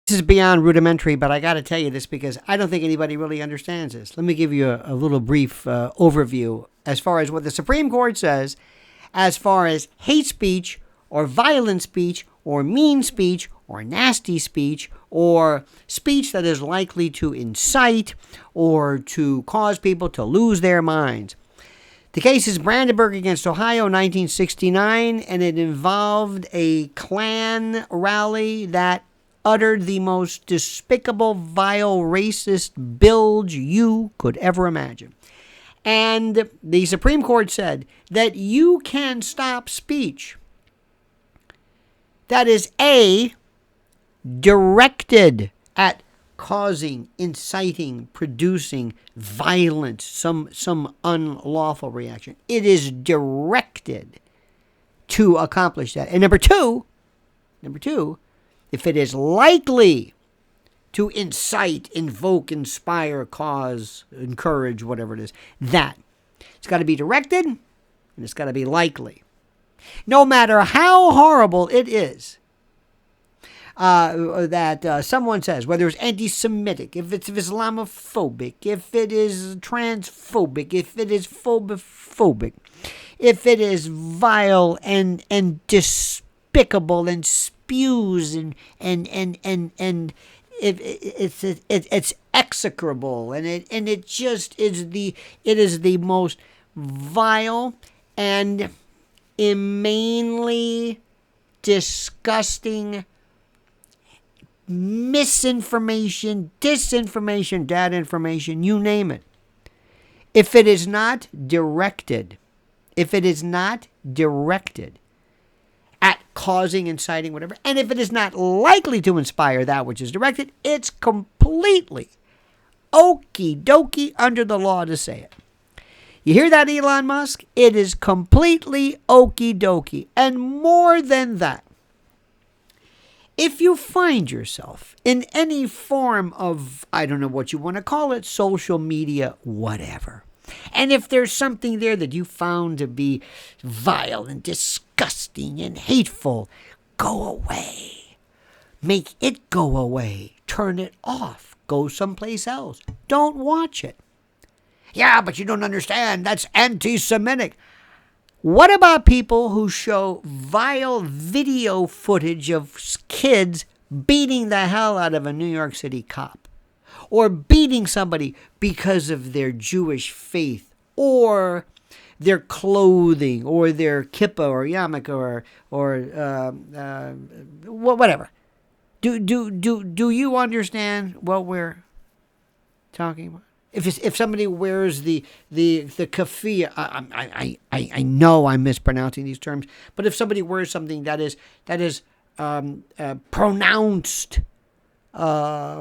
This is beyond rudimentary, but I got to tell you this because I don't think anybody really understands this. Let me give you a little brief overview as far as what the Supreme Court says as far as hate speech or violent speech or mean speech or nasty speech or speech that is likely to incite or to cause people to lose their minds. The case is Brandenburg against Ohio, 1969, and it involved a Klan rally that uttered the most despicable, vile, racist bilge you could ever imagine. And the Supreme Court said that you can stop speech that is A, directed at causing, inciting, producing violence, some unlawful reaction. It is directed to accomplish that. And number two, if it is likely to incite, invoke, inspire, cause, encourage, whatever it is, that it's got to be directed and it's got to be likely. No matter how horrible it is that someone says, whether it's anti-Semitic, if it's Islamophobic, if it is transphobic, if it is phobophobic, if it is vile and despicable and spews and it's execrable and it just is the most vile and inhumanely disgusting misinformation, disinformation, bad information, you name it. If it is not directed at causing, inciting, whatever, and if it is not likely to inspire that which is directed, it's completely okie dokie under the law to say it. You hear that, Elon Musk? It is completely okie dokie. And more than that, if you find yourself in any form of, I don't know what you want to call it, social media, whatever, and if there's something there that you found to be vile and disgusting and hateful, go away. Make it go away. Turn it off. Go someplace else. Don't watch it. Yeah, but you don't understand. That's anti-Semitic. What about people who show vile video footage of kids beating the hell out of a New York City cop? Or beating somebody because of their Jewish faith, or their clothing, or their kippah, or yarmulke, or whatever. Do you understand what we're talking about? If somebody wears the keffiyeh, I know I'm mispronouncing these terms, but if somebody wears something that is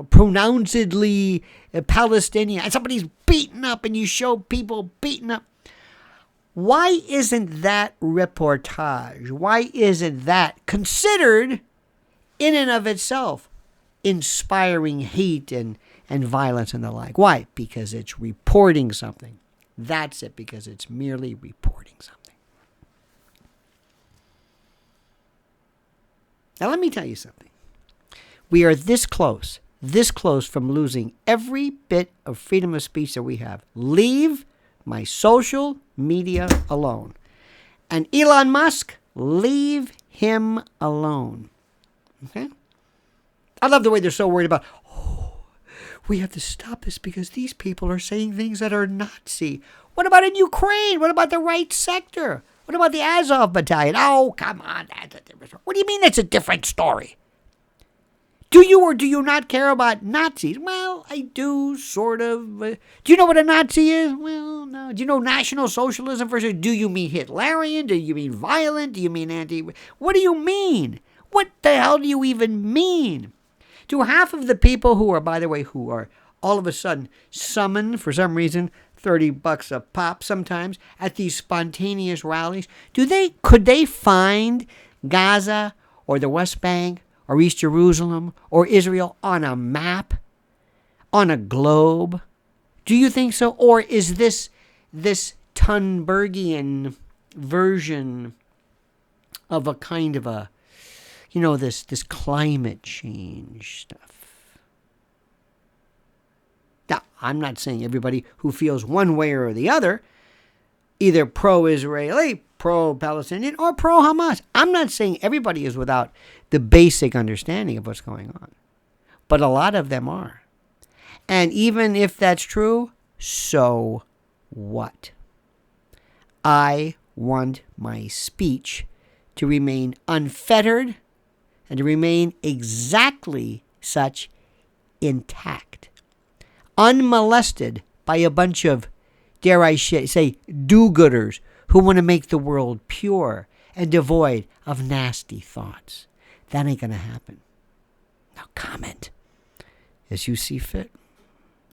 pronouncedly Palestinian, and somebody's beaten up, and you show people beaten up, why isn't that reportage? Why isn't that considered in and of itself inspiring hate and violence and the like? Why? Because it's reporting something. That's it, because it's merely reporting something. Now let me tell you something. We are this close from losing every bit of freedom of speech that we have. Leave my social media alone. And Elon Musk, leave him alone. Okay? I love the way they're so worried about, we have to stop this because these people are saying things that are Nazi. What about in Ukraine? What about the right sector? What about the Azov battalion? Oh, come on. What do you mean it's a different story? Do you or do you not care about Nazis? Well, I do, sort of. Do you know what a Nazi is? Well, no. Do you know National Socialism versus, do you mean Hitlerian? Do you mean violent? Do you mean anti? What do you mean? What the hell do you even mean? To half of the people who are, by the way, who are all of a sudden summoned for some reason, $30 a pop sometimes, at these spontaneous rallies, could they find Gaza or the West Bank or East Jerusalem or Israel on a map, on a globe? Do you think so? Or is this Thunbergian version of a kind of a this climate change stuff. Now, I'm not saying everybody who feels one way or the other, either pro-Israeli, pro-Palestinian, or pro-Hamas. I'm not saying everybody is without the basic understanding of what's going on. But a lot of them are. And even if that's true, so what? I want my speech to remain unfettered and to remain exactly such, intact, unmolested by a bunch of, dare I say, do-gooders who want to make the world pure and devoid of nasty thoughts. That ain't going to happen. Now comment as you see fit.